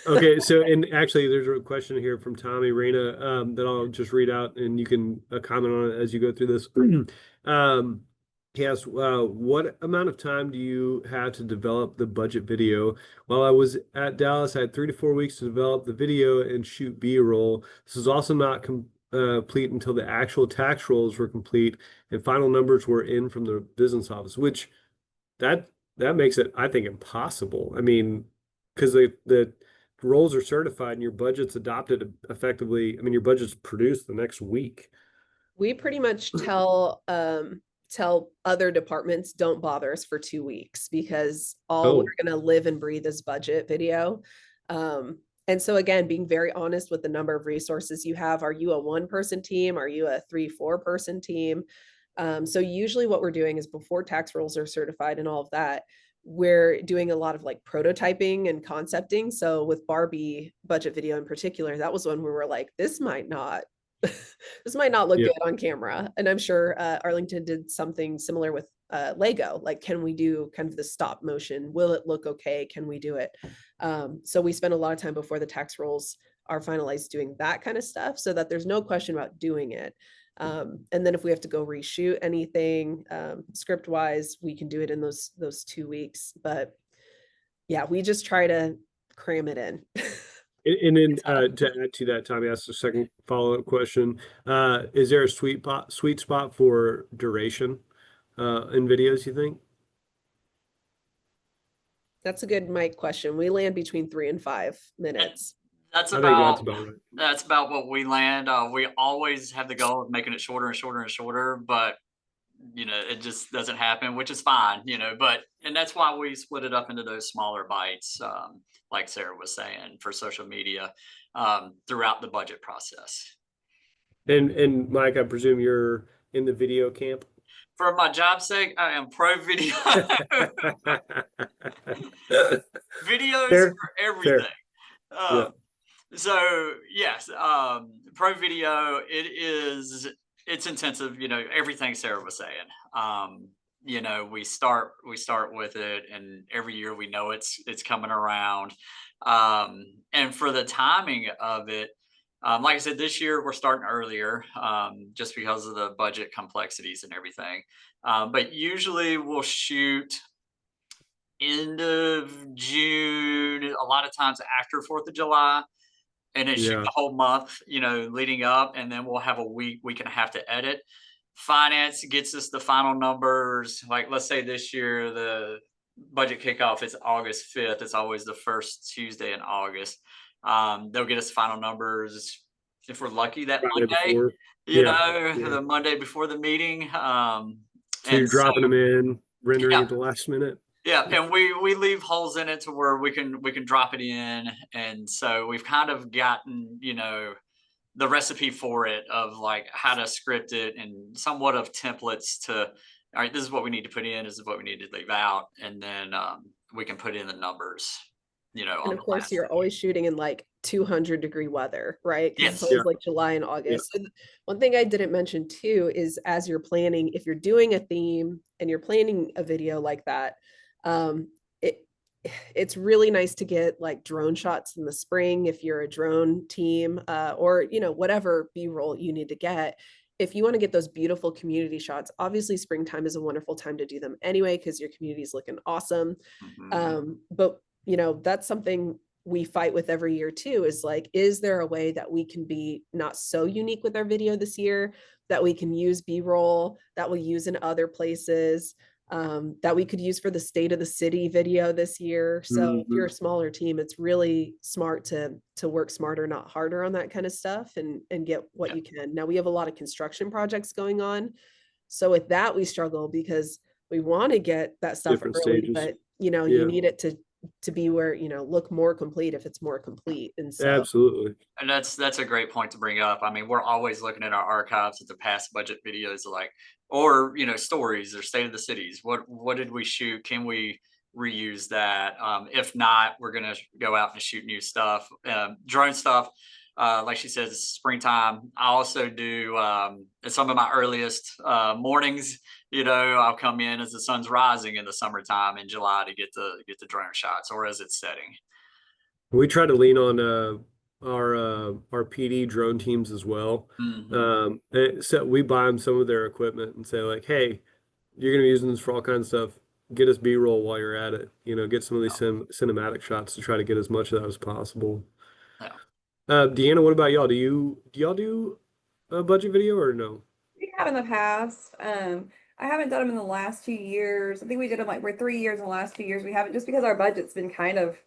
Okay, so, and actually there's a question here from Tommy Reyna that I'll just read out and you can comment on it as you go through this. He asked, what amount of time do you have to develop the budget video? While I was at Dallas, I had 3 to 4 weeks to develop the video and shoot B-roll. This is also not complete until the actual tax rolls were complete and final numbers were in from the business office, which that makes it, I think, impossible. I mean, because the rolls are certified and your budget's adopted effectively. I mean, your budget's produced the next week. We pretty much tell other departments don't bother us for 2 weeks because all we're going to live and breathe is budget video. And so again, being very honest with the number of resources you have. Are you a 1-person team? Are you a 3-4 person team? So usually what we're doing is before tax rolls are certified and all of that, we're doing a lot of like prototyping and concepting. So with Barbie budget video in particular, that was when we were like, this might not look good on camera. And I'm sure Arlington did something similar with Lego. Like, can we do kind of the stop motion? Will it look okay? Can we do it? So we spend a lot of time before the tax rolls are finalized doing that kind of stuff so that there's no question about doing it. And then if we have to go reshoot anything script wise, we can do it in those 2 weeks. But yeah, we just try to cram it in. And then to add to that, Tommy asked a second follow-up question. Is there a sweet spot for duration in videos, you think? That's a good Mike question. We land between 3 and 5 minutes. That's I think that's about about right. That's about what we land. We always have the goal of making it shorter and shorter and shorter, but it just doesn't happen, which is fine, and that's why we split it up into those smaller bites, like Sarah was saying, for social media, throughout the budget process. And Mike, I presume you're in the video camp. For my job's sake, I am pro video. Videos Fair, for everything. Yeah. So yes, pro video, it's intensive, everything Sarah was saying. We start with it, and every year we know it's coming around. And for the timing of it, like I said, this year we're starting earlier, just because of the budget complexities and everything. But usually we'll shoot end of June, a lot of times after 4th of July, and then shoot the whole month, leading up, and then we'll have a week and a half to edit. Finance gets us the final numbers. Like, let's say this year, the budget kickoff is August 5th. It's always the first Tuesday in August. They'll get us final numbers if we're lucky that Monday, the Monday before the meeting. So you're dropping them in, rendering at the last minute. Yeah, and we leave holes in it to where we can drop it in, and so we've kind of gotten the recipe for it, of like how to script it, and somewhat of templates to, all right, this is what we need to put in, this is what we need to leave out, and then we can put in the numbers. And of course, you're always shooting in like 200-degree weather, right? Yes. It's always like July and August. Yeah. One thing I didn't mention too is, as you're planning, if you're doing a theme and you're planning a video like that, it's really nice to get like drone shots in the spring if you're a drone team, or whatever B-roll you need to get. If you want to get those beautiful community shots, obviously springtime is a wonderful time to do them anyway, because your community is looking awesome. But that's something we fight with every year too, is like, is there a way that we can be not so unique with our video this year, that we can use B-roll that we'll use in other places, that we could use for the state of the city video this year. So if you're a smaller team, it's really smart to work smarter, not harder on that kind of stuff, and get what you can. Now we have a lot of construction projects going on. So with that, we struggle because we want to get that stuff Different early, stages. but you need it to be where, look more complete if it's more complete. And so absolutely. And that's a great point to bring up. I mean, we're always looking at our archives at the past budget videos, or stories or state of the cities. What did we shoot? Can we reuse that? If not, we're gonna go out and shoot new stuff, drone stuff. Like she says, springtime. I also do some of my earliest mornings. I'll come in as the sun's rising in the summertime in July to get the drone shots, or as it's setting. We try to lean on our PD drone teams as well. So we buy them some of their equipment and say like, hey, you're going to be using this for all kinds of stuff. Get us B-roll while you're at it. Get some of these cinematic shots to try to get as much of that as possible. DeAnna, what about y'all? Do y'all do a budget video or no? We have in the past. I haven't done them in the last 2 years. I think we did them we're 3 years in the last 2 years. We haven't, just because our budget's been kind of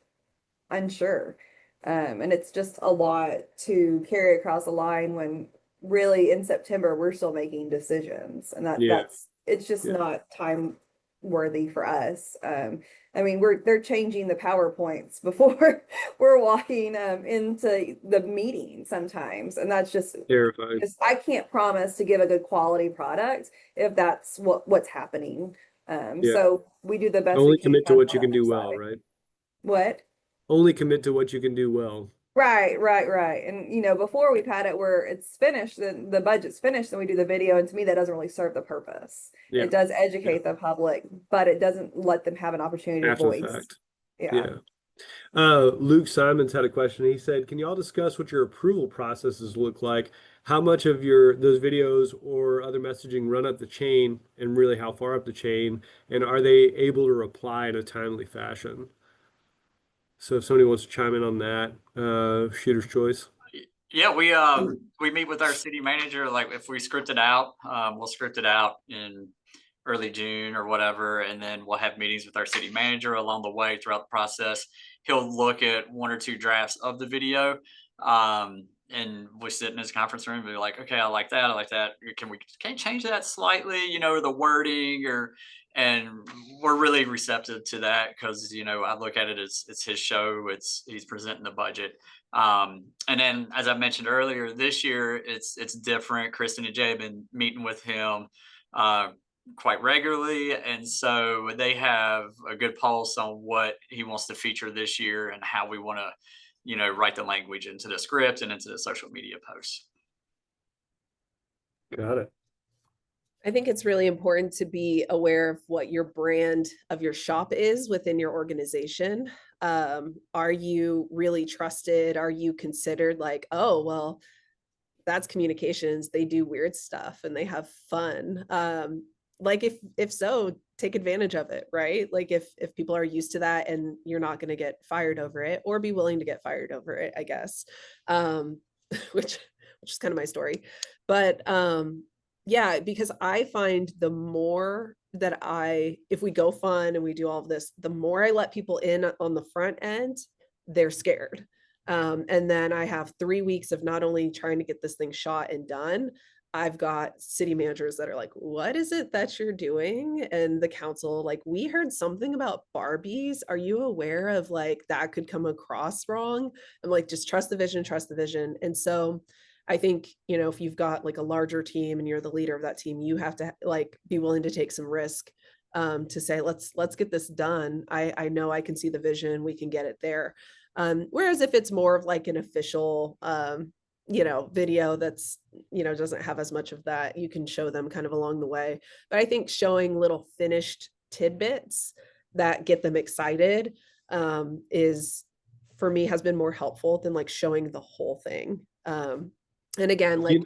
unsure. And it's just a lot to carry across the line when really in September we're still making decisions, and it's just not time worthy for us. I mean, they're changing the PowerPoints before we're walking into the meeting sometimes, and that's just terrifying. I can't promise to give a good quality product if that's what's happening. So we do the best. Only commit to what you can do well, right? What? Only commit to what you can do well. Right. And before we've had it where it's finished, the budget's finished, and we do the video, and to me that doesn't really serve the purpose. It does educate the public, but it doesn't let them have an opportunity to voice. Luke Simons had a question. He said, can you all discuss what your approval processes look like? How much of those videos or other messaging run up the chain, and really how far up the chain? And are they able to reply in a timely fashion? So if somebody wants to chime in on that, shooter's choice. Yeah, we meet with our city manager. Like if we script it out, we'll script it out in early June or whatever, and then we'll have meetings with our city manager along the way throughout the process. He'll look at 1 or 2 drafts of the video, and we sit in his conference room and be like, okay, I like that, I like that. Can we change that slightly, you know, or the wording, and we're really receptive to that because, you know, I look at it as it's his show, he's presenting the budget. And then, as I mentioned earlier, this year it's different. Kristen and Jay have been meeting with him quite regularly, and so they have a good pulse on what he wants to feature this year and how we want to, you know, write the language into the script and into the social media posts. Got it. I think it's really important to be aware of what your brand of your shop is within your organization. Are you really trusted? Are you considered like, oh, well, that's communications. They do weird stuff and they have fun. Like if so, take advantage of it, right? Like if people are used to that and you're not going to get fired over it, or be willing to get fired over it, I guess. Which is kind of my story. But yeah, because I find the more that if we go fun and we do all of this, the more I let people in on the front end, they're scared. And then I have 3 weeks of not only trying to get this thing shot and done, I've got city managers that are like, what is it that you're doing? And the council, like, we heard something about Barbies. Are you aware of like that could come across wrong? I'm like, just trust the vision, trust the vision. And so I think, you know, if you've got like a larger team and you're the leader of that team, you have to like be willing to take some risk to say, let's get this done. I know I can see the vision, we can get it there. Whereas if it's more of like an official, you know, video that's, you know, doesn't have as much of that, you can show them kind of along the way. But I think showing little finished tidbits that get them excited is, for me, has been more helpful than like showing the whole thing. And again, like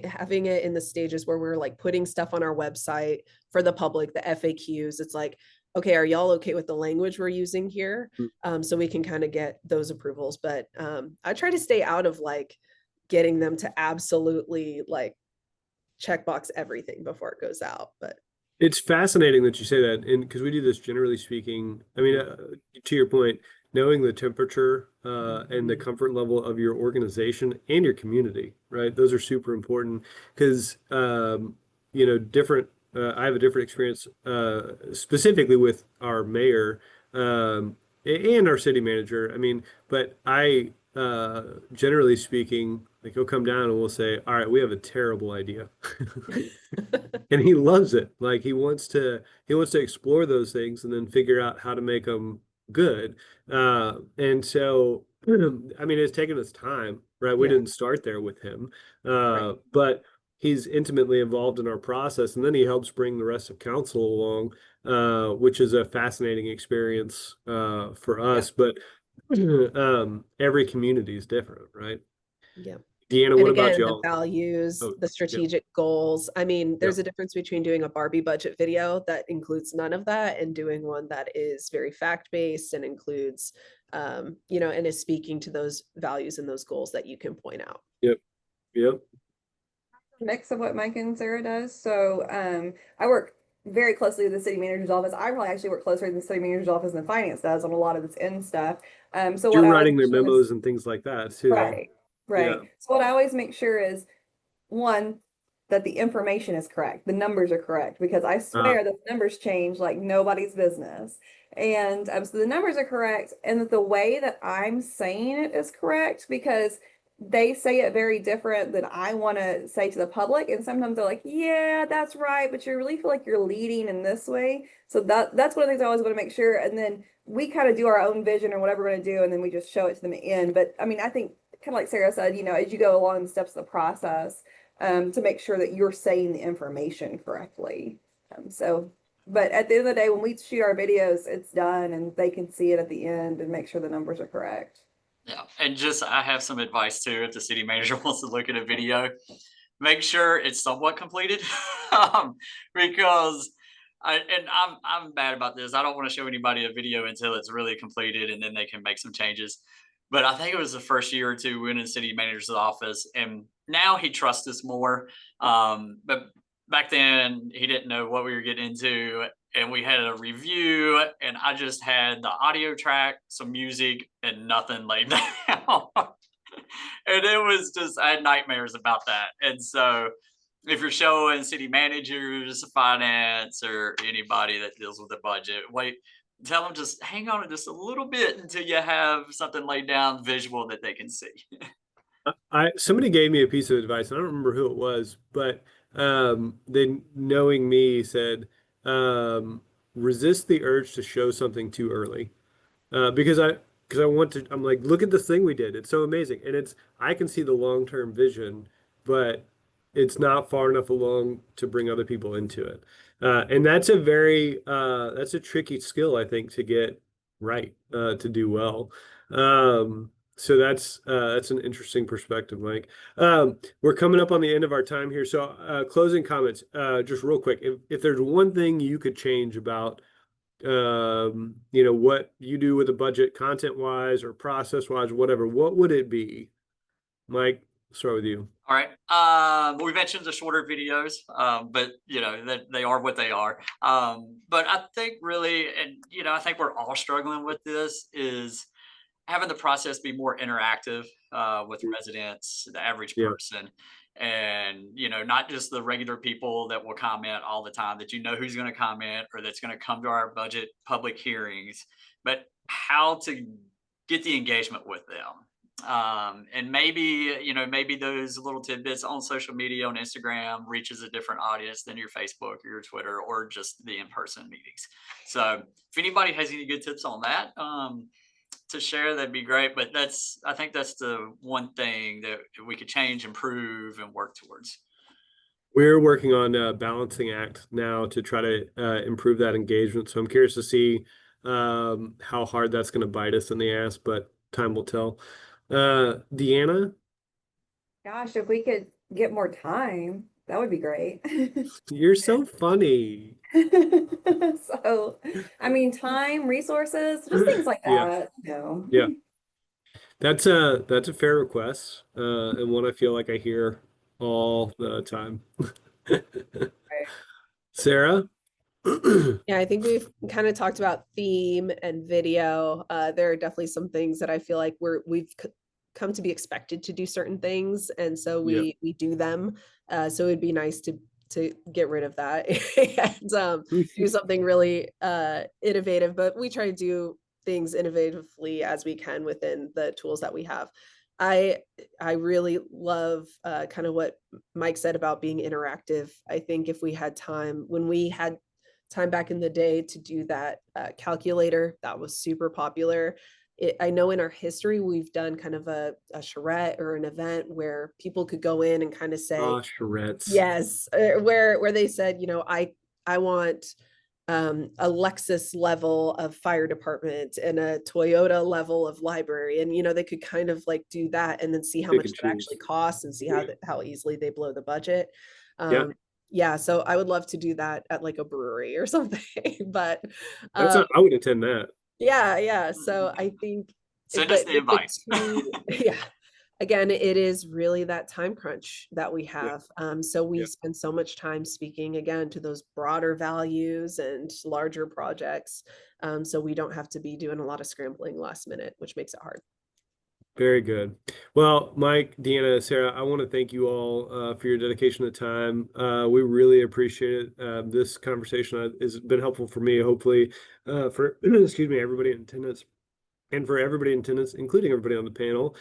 having it in the stages where we're like putting stuff on our website for the public, the FAQs, it's like, okay, are y'all okay with the language we're using here? So we can kind of get those approvals. But I try to stay out of like getting them to absolutely like checkbox everything before it goes out. But it's fascinating that you say that, and because we do this generally speaking. I mean, to your point, knowing the temperature and the comfort level of your organization and your community, right? Those are super important because you know, different. I have a different experience specifically with our mayor and our city manager. I mean, but I generally speaking, like he'll come down and we'll say, all right, we have a terrible idea. And he loves it. Like he wants to explore those things and then figure out how to make them good. And so, I mean, it's taken us time, right? We didn't start there with him, but he's intimately involved in our process, and then he helps bring the rest of council along, which is a fascinating experience for us. But every community is different, right? Yeah. DeAnna, what about y'all? The values, the strategic goals. I mean, there's a difference between doing a Barbie budget video that includes none of that and doing one that is very fact-based and includes, you know, and is speaking to those values and those goals that you can point out. Yep. Mix of what Mike and Sarah does. So I work very closely with the city manager's office. I probably actually work closer with the city manager's office than finance does on a lot of this end stuff. So you're writing their memos and things like that too. Right. Yeah. So what I always make sure is, one, that the information is correct. The numbers are correct, because I swear that numbers change like nobody's business. And so the numbers are correct, and that the way that I'm saying it is correct, because they say it very different than I want to say to the public. And sometimes they're like, yeah, that's right, but you really feel like you're leading in this way. So that's one of the things I always want to make sure. And then we kind of do our own vision or whatever we're going to do, and then we just show it to them at the end. But I mean, I think, kind of like Sarah said, you know, as you go along the steps of the process, to make sure that you're saying the information correctly. But at the end of the day, when we shoot our videos, it's done and they can see it at the end and make sure the numbers are correct. Yeah, and I have some advice too. If the city manager wants to look at a video, make sure it's somewhat completed, because I'm bad about this. I don't want to show anybody a video until it's really completed, and then they can make some changes. But I think it was the first year or two we went in the city manager's office, and now he trusts us more. But back then he didn't know what we were getting into, and we had a review, and I just had the audio track, some music, and nothing laid down. And it was just, I had nightmares about that. And so if you're showing city managers, finance, or anybody that deals with the budget, wait, tell them just hang on just a little bit until you have something laid down visual that they can see. Somebody gave me a piece of advice. I don't remember who it was, but they, knowing me, said resist the urge to show something too early. Because I want to, I'm like, look at this thing we did. It's so amazing. And I can see the long-term vision, but it's not far enough along to bring other people into it. And that's that's a tricky skill, I think, to get right, to do well. So that's an interesting perspective, Mike. We're coming up on the end of our time here. So closing comments, just real quick. If there's one thing you could change about what you do with a budget, content wise or process wise, whatever, what would it be? Mike, start with you. All right. We mentioned the shorter videos, but they are what they are. But I think really, and I think we're all struggling with this, is having the process be more interactive with residents, the average person. And not just the regular people that will comment all the time, that who's going to comment or that's going to come to our budget public hearings, but how to get the engagement with them. And maybe those little tidbits on social media, on Instagram, reaches a different audience than your Facebook or your Twitter or just the in-person meetings. So if anybody has any good tips on that to share, that'd be great. But I think that's the one thing that we could change, improve, and work towards. We're working on a balancing act now to try to improve that engagement. So I'm curious to see how hard that's going to bite us in the ass, but time will tell. DeAnna? Gosh, if we could get more time, that would be great. You're so funny. So, I mean, time, resources, just things like that. Yeah. That's a fair request, and one I feel like I hear all the time. Sarah? Yeah, I think we've kind of talked about theme and video. There are definitely some things that I feel like we've come to be expected to do certain things, and so we do them. So it'd be nice to get rid of that and do something really innovative. But we try to do things innovatively as we can within the tools that we have. I really love kind of what Mike said about being interactive. I think if we had time, when we had time back in the day to do that calculator, that was super popular. I know in our history, we've done kind of a charrette or an event where people could go in and kind of say, charrettes. Yes, where they said, I want a Lexus level of fire department and a Toyota level of library. And, they could kind of like do that and then see how much it actually costs and see how easily they blow the budget. Yeah, so I would love to do that at like a brewery or something, but I would attend that. Yeah. So I think send us the invites. Yeah. Again, it is really that time crunch that we have. So we spend so much time speaking again to those broader values and larger projects. So we don't have to be doing a lot of scrambling last minute, which makes it hard. Very good. Well, Mike, DeAnna, Sarah, I want to thank you all for your dedication of time. We really appreciate it. This conversation has been helpful for me, hopefully, for everybody in attendance, and for everybody in attendance, including everybody on the panel.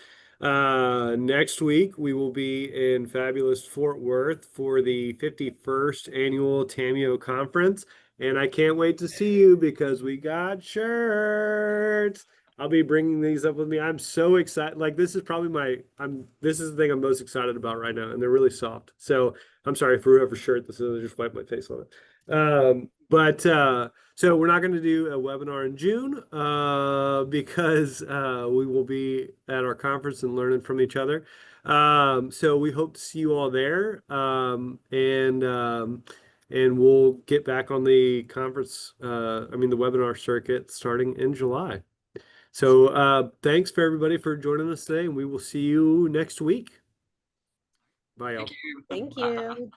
Next week, we will be in fabulous Fort Worth for the 51st annual Tameo conference. And I can't wait to see you because we got shirts. I'll be bringing these up with me. I'm so excited. Like, this is probably this is the thing I'm most excited about right now. And they're really soft. So I'm sorry for whoever's shirt this is. I just wiped my face on it. So we're not going to do a webinar in June because we will be at our conference and learning from each other. So we hope to see you all there. and we'll get back on the conference, the webinar circuit starting in July. So thanks for everybody for joining us today, and we will see you next week. Bye, y'all. Thank you. Thank you.